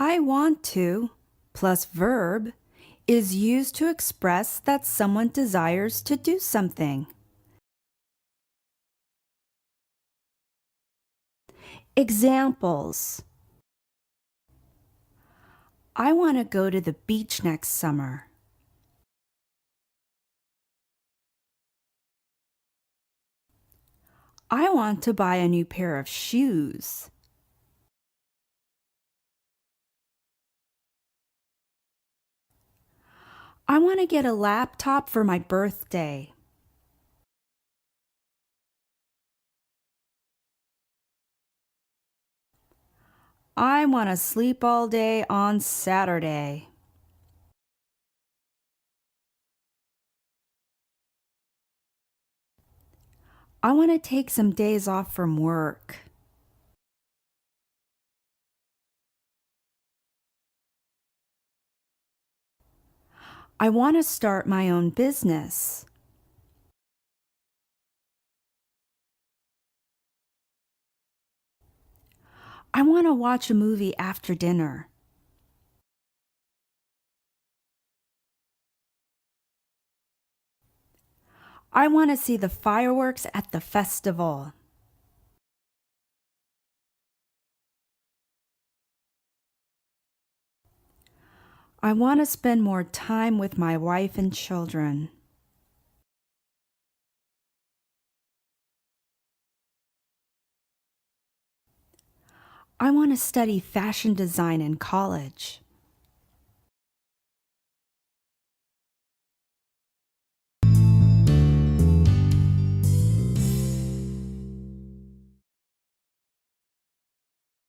I want to plus verb is used to express that someone desires to do something. Examples: I want to go to the beach next summer. I want to buy a new pair of shoes. I want to get a laptop for my birthday. I want to sleep all day on Saturday. I want to take some days off from work. I want to start my own business. I want to watch a movie after dinner. I want to see the fireworks at the festival. I want to spend more time with my wife and children. I want to study fashion design in college.